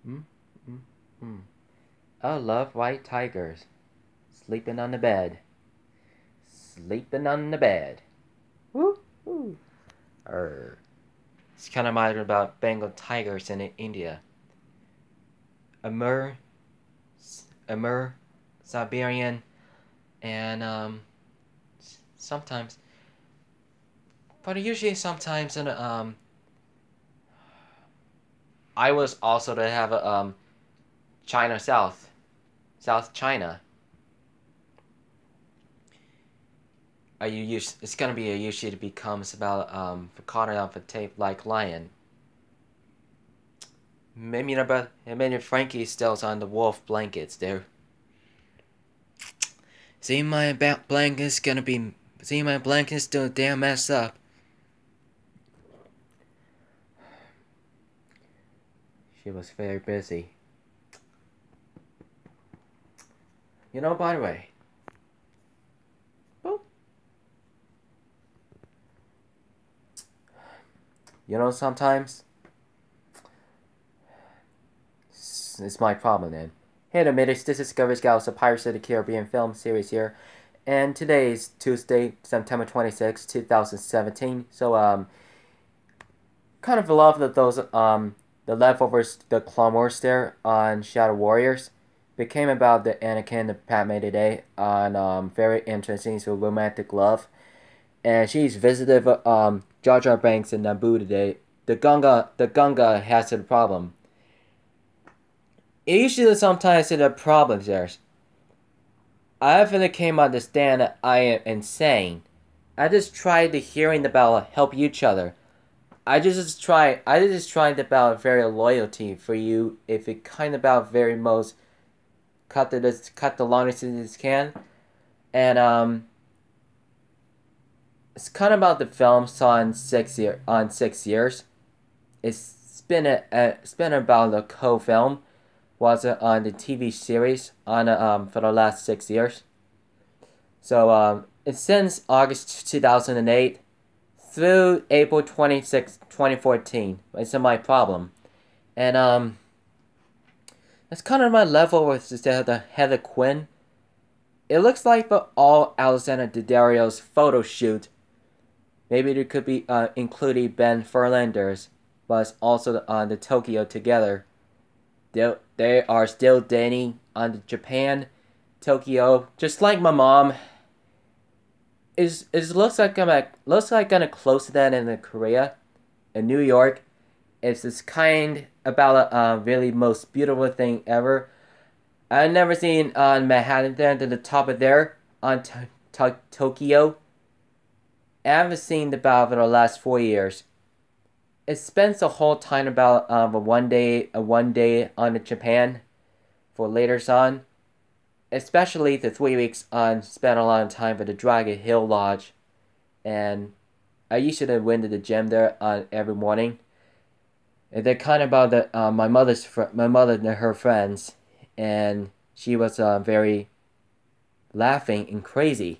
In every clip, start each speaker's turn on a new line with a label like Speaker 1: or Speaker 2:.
Speaker 1: Mm, mm, mm. I love white tigers. Sleeping on the bed. Sleeping on the bed. Woo, woo. Err. It's kind of reminded about Bengal tigers in India. Amur, Amur, Siberian, and sometimes, but usually sometimes in I was also to have a China South China. Are you used? It's gonna be a usually to becomes about for caught off a tape like lion. Maybe Frankie still's on the wolf blankets there. See my blanket's gonna be. See my blanket's still damn messed up. She was very busy. You know, by the way. Boop. You know, sometimes it's my problem then. Hey there, mates. This is Discovery Scouts, a Pirates of the Caribbean film series here. And today is Tuesday, September 26, 2017. So, kind of a lot of those, the leftovers, the Clone Wars there on Shadow Warriors became about the Anakin that Pat made today on, very interesting, so romantic love. And she's visited, Jar Jar Banks in Naboo today. The Gunga has a problem. It usually sometimes the problems there. I haven't came understand that I am insane. I just tried to hearing about help each other. I just tried about very loyalty for you if it kind of about very most cut the longest as can. And it's kind of about the film saw in 6 years. It's been about the co-film was on the TV series on for the last 6 years. So it's since August 2008 through April 26, 2014. It's my problem. And that's kind of my level with the Heather Quinn. It looks like for all Alexander Daddario's photo shoot, maybe there could be including Ben Furlanders, but also on the Tokyo together. They are still dating on the Japan, Tokyo, just like my mom. Is looks like gonna close to that in the Korea, in New York. It's this kind about a really most beautiful thing ever. I've never seen on Manhattan there to the top of there on Tokyo. I haven't seen the about for the last 4 years. It spends the whole time about a one day on the Japan for later on. Especially the 3 weeks on spent a lot of time at the Dragon Hill Lodge, and I used to went to the gym there on every morning. And they're kind of about the my mother and her friends, and she was very laughing and crazy.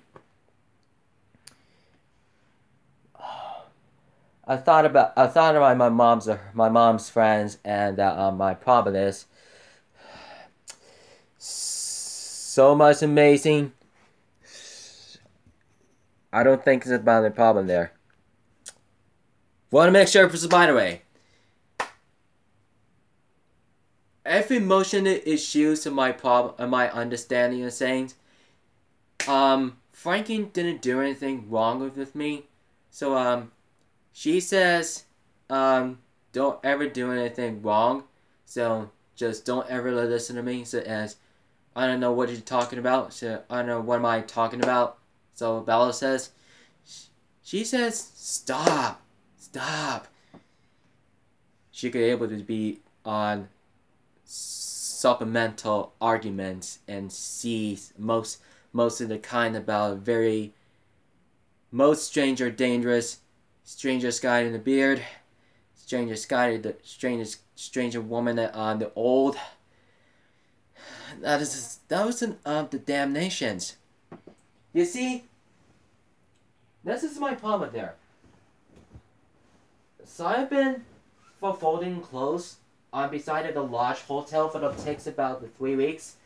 Speaker 1: I thought about my mom's friends, and my problem is so much amazing. I don't think it's about the problem there. Want to make sure, by the way, every emotion issues in my problem, in my understanding of things. Frankie didn't do anything wrong with me, so she says, don't ever do anything wrong, so just don't ever listen to me. So as I don't know what you're talking about, so I don't know what am I talking about. So Bella says, she says, stop, stop. She could be able to be on supplemental arguments and see most of the kind about very most stranger dangerous, strangest guy in the beard, strangest guy the strangest stranger woman on the old. That was the damnations. You see, this is my problem there. So I've been for folding clothes on beside of the lodge hotel for the takes about the 3 weeks.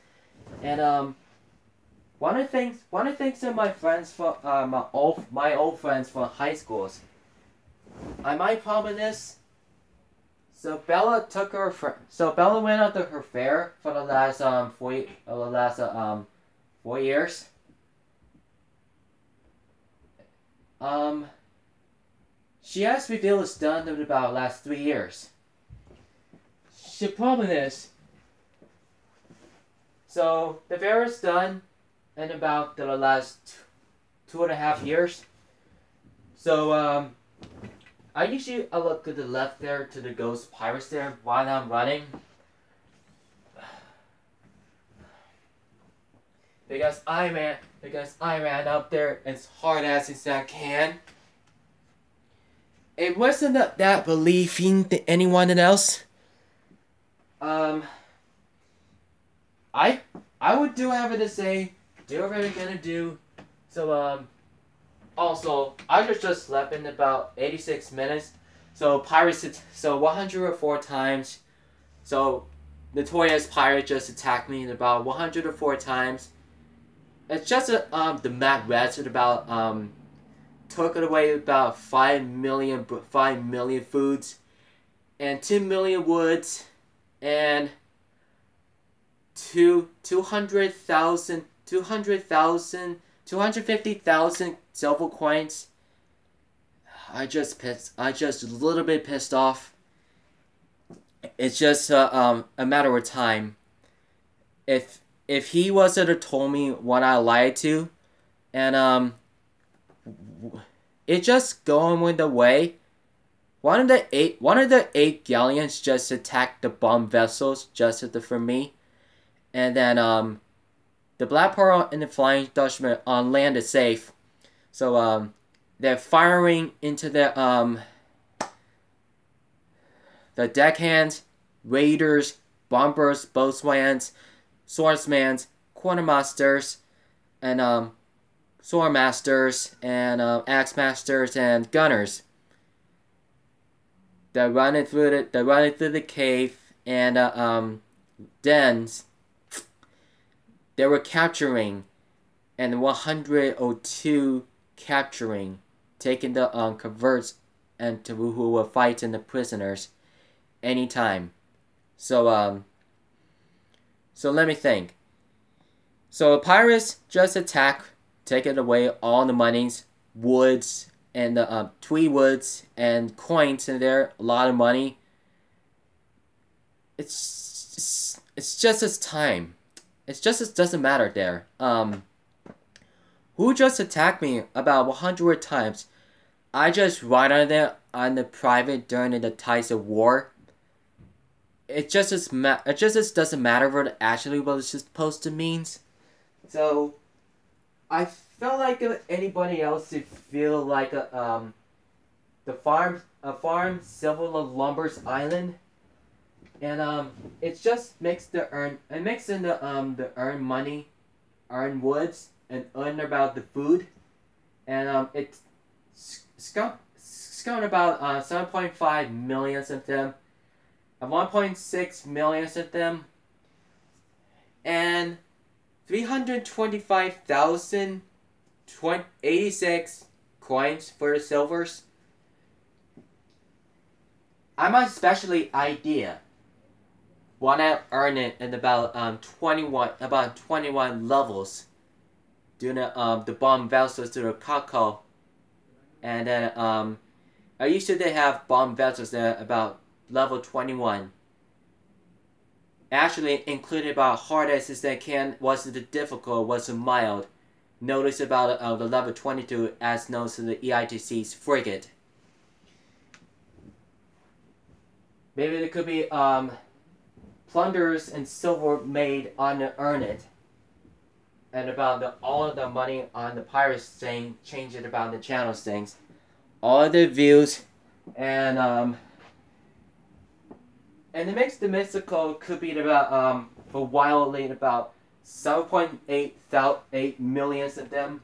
Speaker 1: And one of the things that my friends from my old friends from high schools. My problem is, so Bella went out to her fair for the last 4 years. She has revealed it's done in about the last 3 years. The problem is, so the fair is done in about the last 2.5 years. So I usually look to the left there to the Ghost Pirates there while I'm running. Because I ran up there as hard as I can. It wasn't that believing to anyone else. I would do whatever to say, do whatever I'm gonna do. So also I just slept in about 86 minutes. So pirates, so 104 times. So Notorious Pirate just attacked me about 104 times. It's just the Mad Rats at about took away about 5 million foods and 2 million woods and 250,000 silver coins. I just a little bit pissed off. It's just a matter of time. If he wasn't have told me what I lied to, and it just going with the way. One of the eight galleons just attacked the bomb vessels just for me, and then the Black Pearl and the Flying Dutchman on land is safe. So they're firing into the deckhands, raiders, bombers, boatswains, swordsmans, quartermasters, and swordmasters, and axe masters and gunners. They're running through the cave and dens. They were capturing, and 102 capturing, taking the converts and who were fighting the prisoners anytime. So so let me think. So pirates just attack, taking away all the monies, woods, and the tree woods and coins in there, a lot of money. It's just as time. It's just it doesn't matter there. Who just attacked me about 100 times? I just ride on there on the private during the tides of war. It just doesn't matter what actually what it's supposed to means. So I felt like if anybody else would feel like the farm Silver Lumbers Island, and it just makes the earn money, earn woods, and earn about the food, and it's got about 7.5 million of them, and 1.6 million of them, and 325,086 coins for the silvers. I'm especially idea want to earn it in about 21 levels doing the bomb vessels to the Kako, and then I used to have bomb vessels there about level 21. Actually included about hard as they can, wasn't it difficult, wasn't mild. Notice about the level 22 as known to the EITC's frigate. Maybe there could be plunders and silver made on the earn it. And about all of the money on the pirates thing, change it about the channels things. All of the views and it makes the mystical could be about for wildly about 7.8 million of them,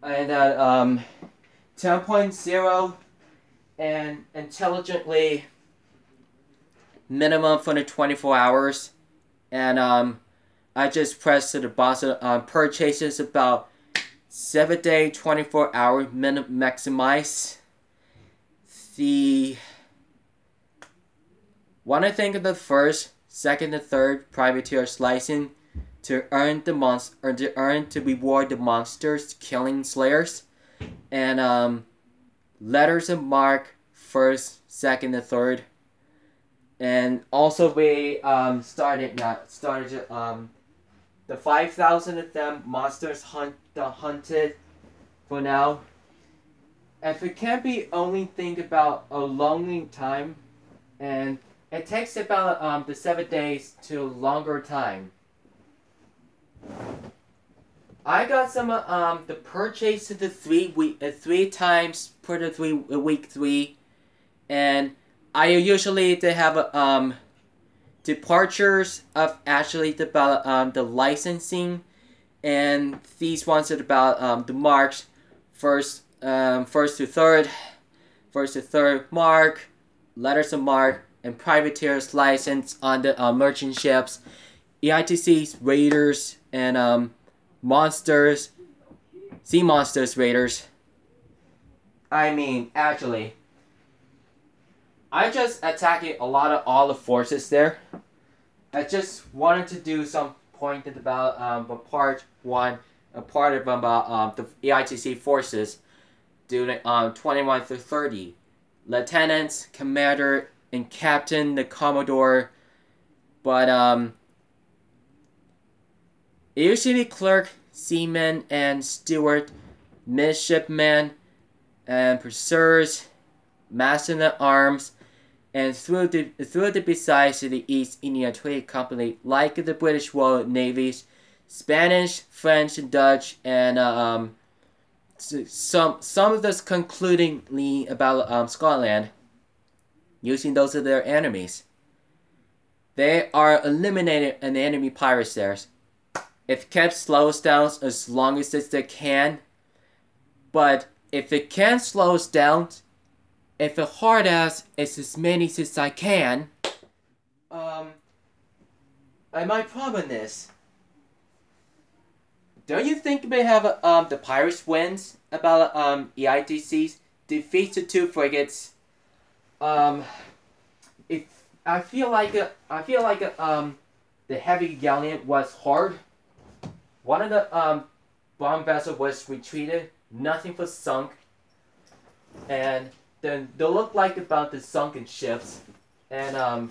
Speaker 1: and 10.0 and intelligently minimum for the 24 hours. And I just pressed to the bottom. Purchases about 7-day, 24-hour maximize. The When I think of the first, second, and third privateer slicing to earn the to reward the monsters killing slayers, and letters of mark first, second, and third, and also we started the 5,000 of them monsters hunted for now. If it can't be only think about a long time, and it takes about the 7 days to longer time. I got some the purchase of the 3 times per the week 3, and I usually they have departures of actually the licensing, and these ones are about the marks first to third mark, letters of mark, and privateers license on the merchant ships, EITCs, raiders, and monsters, sea monsters, raiders. I mean, actually, I just attacking all the forces there. I just wanted to do some pointed about part 1, a part of about the EITC forces, doing 21 through 30, lieutenants, commander, and captain, the commodore, but usually clerk, seaman, and steward, midshipman, and pursuers, master-at-arms, and through the besides to the East India Trade Company, like the British Royal Navies, Spanish, French, and Dutch, and some of this concludingly about Scotland, using those of their enemies. They are eliminated an enemy pirates there. If kept slows down as long as they can, but if it can slow us down, if it hard as as many as I can, my problem is, don't you think they have the pirates wins about EITCs defeats the 2 frigates? If I feel like the heavy galleon was hard. One of the bomb vessel was retreated. Nothing was sunk, and then they look like about the sunken ships. And I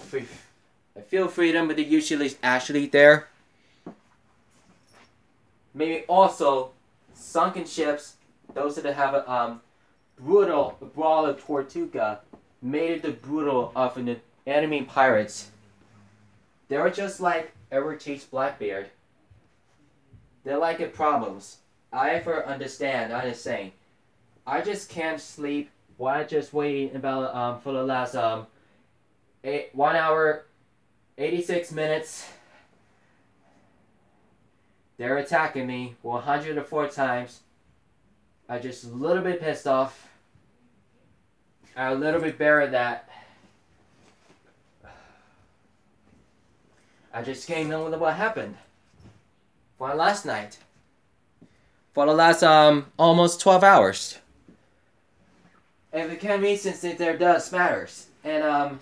Speaker 1: feel freedom, but they usually actually there. Maybe also sunken ships. Those that have a brutal brawler Tortuga made it the brutal of an enemy pirates. They were just like Everchase Blackbeard. They're like problems. I ever understand. I'm just saying. I just can't sleep. Why just waiting about for the last 1 hour, 86 minutes. They're attacking me 104 times. I just a little bit pissed off. I'm a little bit bare of that. I just came in with what happened for last night. For the last almost 12 hours. If it can be, since there does matters. And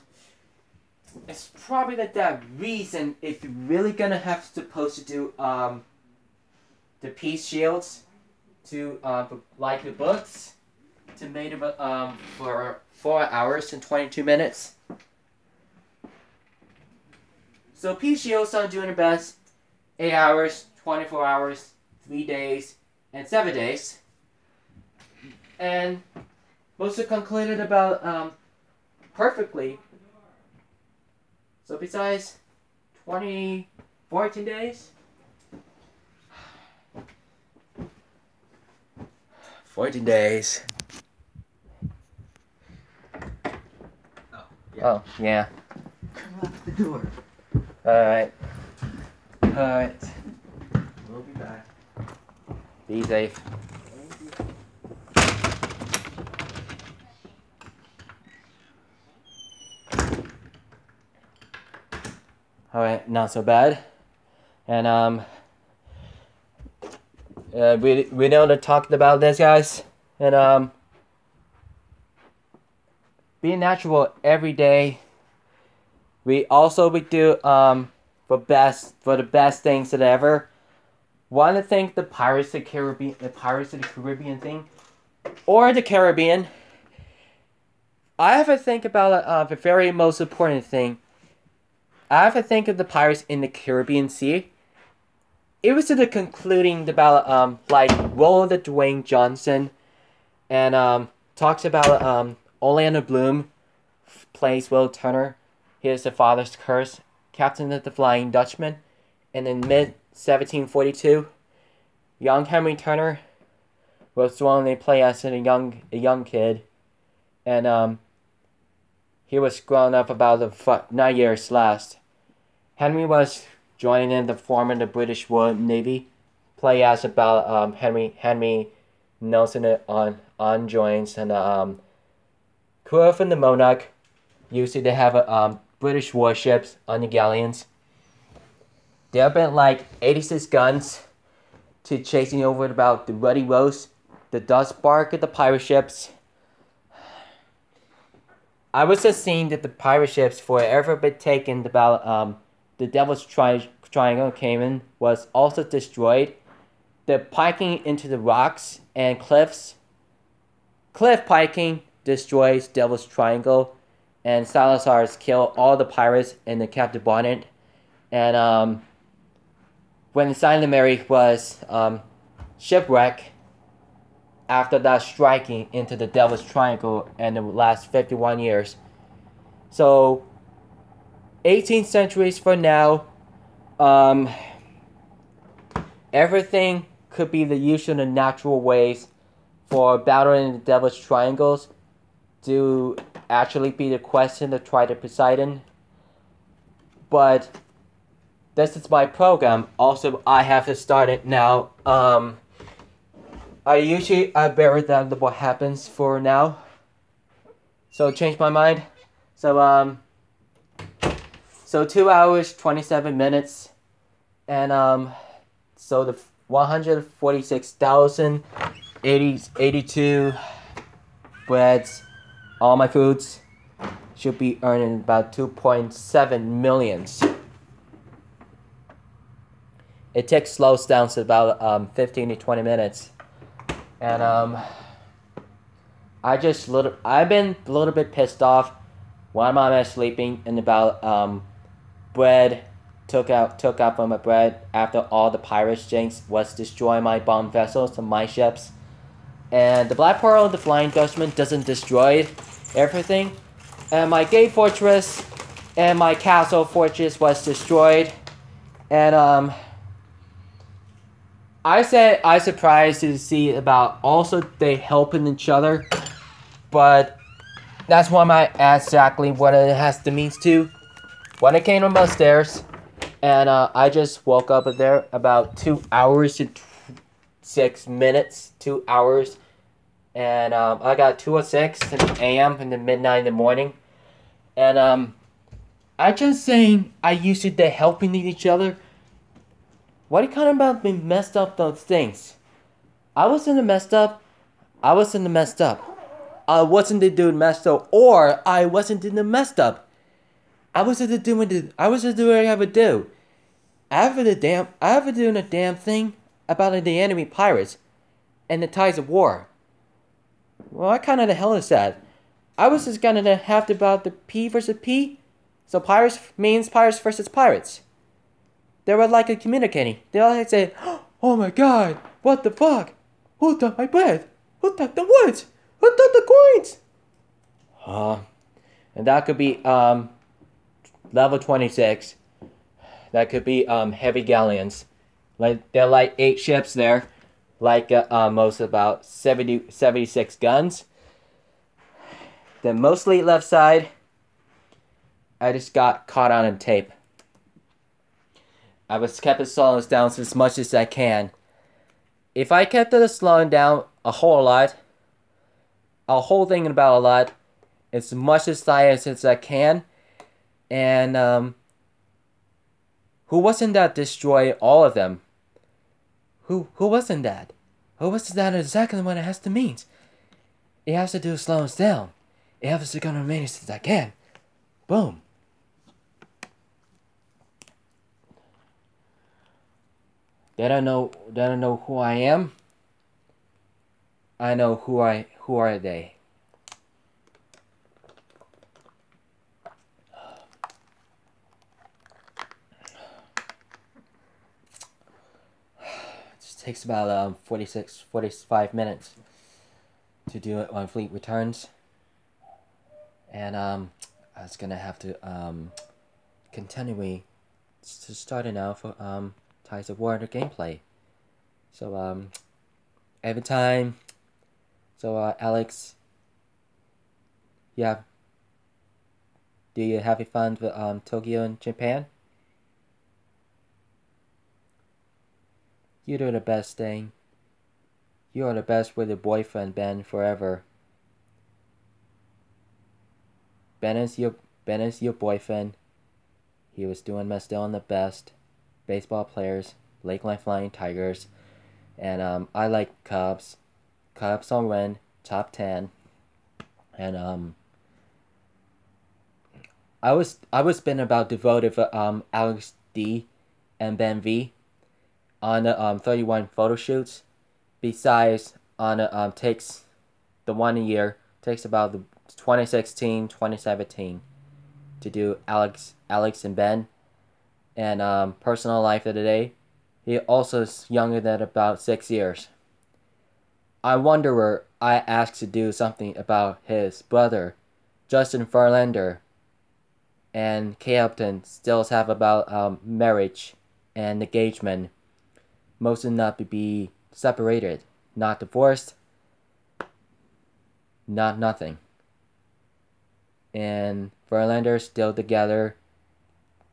Speaker 1: it's probably that reason if you're really gonna have supposed to do the peace shields to like the books to make it for 4 hours and 22 minutes. So peace shields are doing the best 8 hours, 24 hours, 3 days, and 7 days. And most are concluded about perfectly. So besides 14 days? 14 days. Oh, yeah.
Speaker 2: Come out the door.
Speaker 1: Alright. Alright.
Speaker 2: We'll be back.
Speaker 1: Be safe. Alright, not so bad. And we know to talk about this, guys. And be natural every day. We do for the best things that ever. Want to thank the Pirates of the Caribbean thing, or the Caribbean. I have to think about the very most important thing. I have to think of the Pirates in the Caribbean Sea. It was the concluding about like role of the Dwayne Johnson, and talks about Orlando Bloom plays Will Turner. He is the father's curse, captain of the Flying Dutchman, and in mid 1742, young Henry Turner was the one they play as a young kid, and he was grown up about 9 years last. Henry was joining in the form of the British Royal Navy, play as about Henry Nelson on joins, and crew from the Monarch. Usually they have British warships on the galleons. There have been like 86 guns to chasing over about the Ruddy Rose, the dust bark of the pirate ships. I was just seeing that the pirate ships forever been taken about the Devil's Triangle came in was also destroyed. The piking into the rocks and cliff piking destroys Devil's Triangle, and Salazar's kill all the pirates in the Captain Bonnet. And when the Silent Mary was shipwrecked after that striking into the Devil's Triangle in the last 51 years. So 18 centuries from now, everything could be the usual and natural ways for battling the Devil's Triangles to actually be the question to try to Poseidon. But this is my program. Also, I have to start it now. I bear down what happens for now. So change my mind. So 2 hours 27 minutes, and so the 146,082 breads, all my foods should be earning about 2.7 millions. It takes slows down to about 15 to 20 minutes, and I've been a little bit pissed off while I'm sleeping, and about bread took out from my bread after all the pirates jinx was destroying my bomb vessels and my ships. And the Black Pearl of the Flying Dutchman doesn't destroy everything. And my gate fortress and my castle fortress was destroyed. And I surprised to see about also they helping each other, but that's why I asked exactly what it has to mean to. When I came up upstairs, and I just woke up there about 2 hours and 6 minutes, 2 hours, and I got 2:06 in the a.m. in the midnight in the morning, and I just saying I used to they helping each other. What kind of about being messed up those things? I wasn't messed up. I wasn't messed up. I wasn't the dude messed up, or I wasn't in the messed up. I was just doing what I have to do. I have to doing a damn thing about the enemy pirates and the tides of war. Well, what kind of the hell is that? I was just gonna have to about the P versus P. So pirates means pirates versus pirates. They were like communicating. They all like say, "Oh my God, what the fuck? Who took my bread? Who took the woods? Who took the coins?" And that could be level 26. That could be heavy galleons. Like they're like 8 ships there, like most about 76 guns. Then mostly left side. I just got caught on tape. I was kept it slowing down as much as I can. If I kept it slowing down a whole thing about a lot, as much as I can, and Who wasn't that destroy all of them? Who wasn't that? Who was that exactly what it has to mean? It has to do slow us down. It has to go as many as I can. Boom. They don't know who I am. I know who are they. It takes about 45 minutes to do it on Fleet Returns. And I was gonna have to continue to start it now for Ties of War gameplay. So every time. So Alex, yeah. Do you have fun with Tokyo and Japan? You do the best thing. You are the best with your boyfriend, Ben, forever. Ben is your boyfriend. He was doing still the best. Baseball players, Lakeline Flying Tigers, and I like Cubs. Cubs on win, top 10. And I was been about devoted for Alex D and Ben V on the 31 photo shoots. Besides on the takes the 1 year takes about the 2016 2017 to do Alex and Ben. And personal life of the day, he also is younger than about 6 years. I wonder I asked to do something about his brother, Justin Verlander, and Kay Upton still have about marriage and engagement. Most of not to be separated, not divorced, not nothing. And Verlander still together.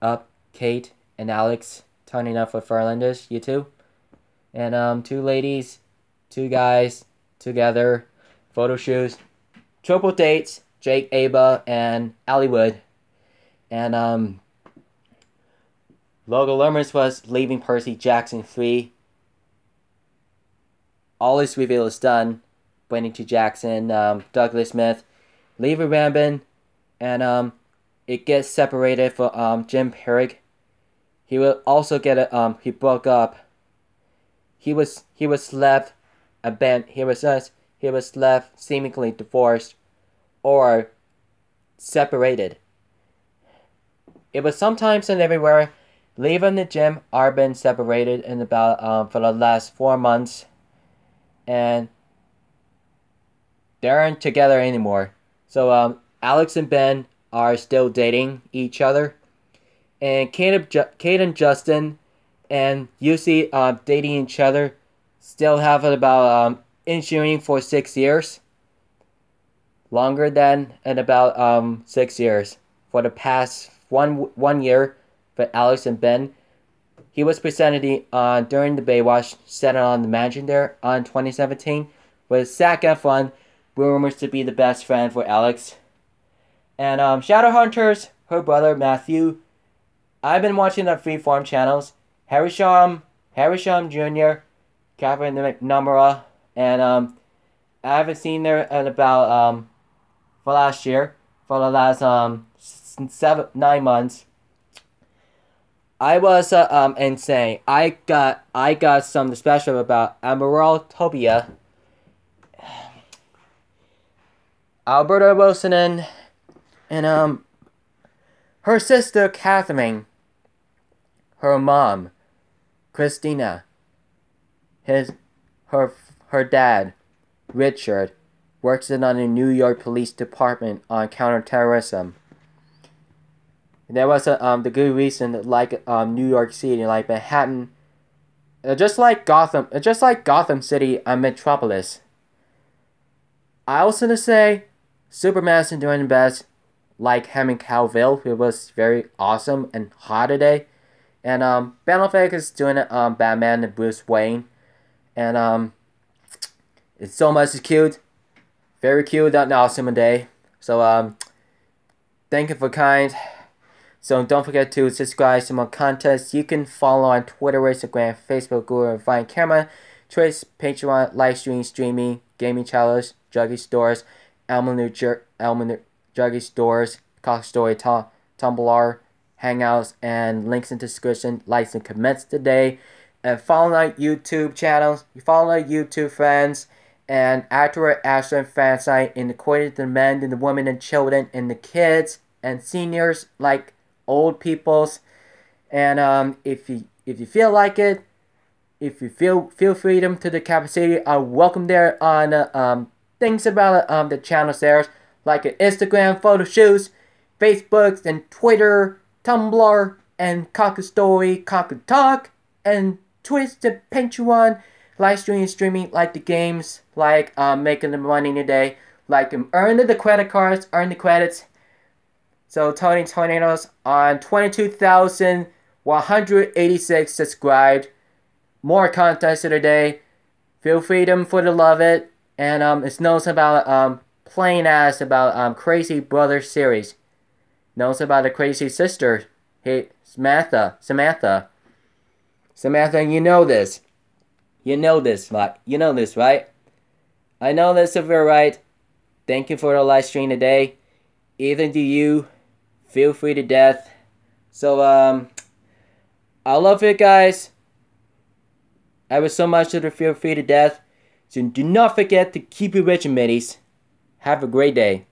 Speaker 1: Up, Kate and Alex turning up for Verlanders, you two. And 2 ladies, 2 guys together, photo shoots, triple dates, Jake Aba and Hollywood. And Logan Lermans was leaving Percy Jackson 3. All his reveal is done. Waiting to Jackson, Douglas Smith, Lever Rambin, and it gets separated for Jim Herrick. He will also get a he broke up. He was left abandoned. He was left seemingly divorced or separated. It was sometimes and everywhere. Lever and Jim are been separated in about for the last 4 months, and they aren't together anymore. So Alex and Ben are still dating each other, and Kate and Justin and UC dating each other still have about ensuing for 6 years. Longer than in about 6 years. For the past one year for Alex and Ben, he was presented during the Baywatch set on the Mansion there on 2017 with Zac Efron, rumors to be the best friend for Alex. And Shadowhunters, her brother Matthew. I've been watching the Freeform channels. Harisham Jr., Catherine McNamara, and I haven't seen her in about for last year, for the last 9 months. I was insane. I got something special about Emerald Tobia, Alberta Wilson, and her sister Catherine, her mom Christina, her dad Richard works in on the New York Police Department on counterterrorism. There was the good reason like New York City, like Manhattan, just like Gotham City, a metropolis. I was gonna say Superman's doing the best, like Henry Cavill, who was very awesome and hot today, and Ben Affleck is doing Batman and Bruce Wayne, and it's so much cute, very cute and awesome today. So thank you for kind. So don't forget to subscribe to more contests. You can follow on Twitter, Instagram, Facebook, Google, Vine Camera, Twitch, Patreon, live streaming, gaming channels, Juggy stores, Elmer Juggy stores, Cock Story, Tumblr, Hangouts, and links in the description. Likes and comments today. And follow our YouTube channels. You follow our YouTube friends. And after Ashland fan site, in according to the men and the women and children and the kids and seniors, like old peoples. And if you feel like it, if you feel freedom to the capacity, are welcome there on things about the channels there, like Instagram photo shoots, Facebook and Twitter, Tumblr, and Cock Story, Cock Talk, and Twitch and Patreon, live streaming like the games, like making the money today, like earn the credit cards, earn the credits. So Tony Tornadoes on 22,186 subscribed. More content today. Feel freedom for the love it. And it's knows about playing as about Crazy Brother series. Knows about the crazy sister. Hey, Samantha, you know this. You know this, right? You know this, right? I know this if you're right. Thank you for the live stream today. Either do you. Feel free to death. So, I love you guys. I was so much to feel free to death. So do not forget to keep it rich, middies. Have a great day.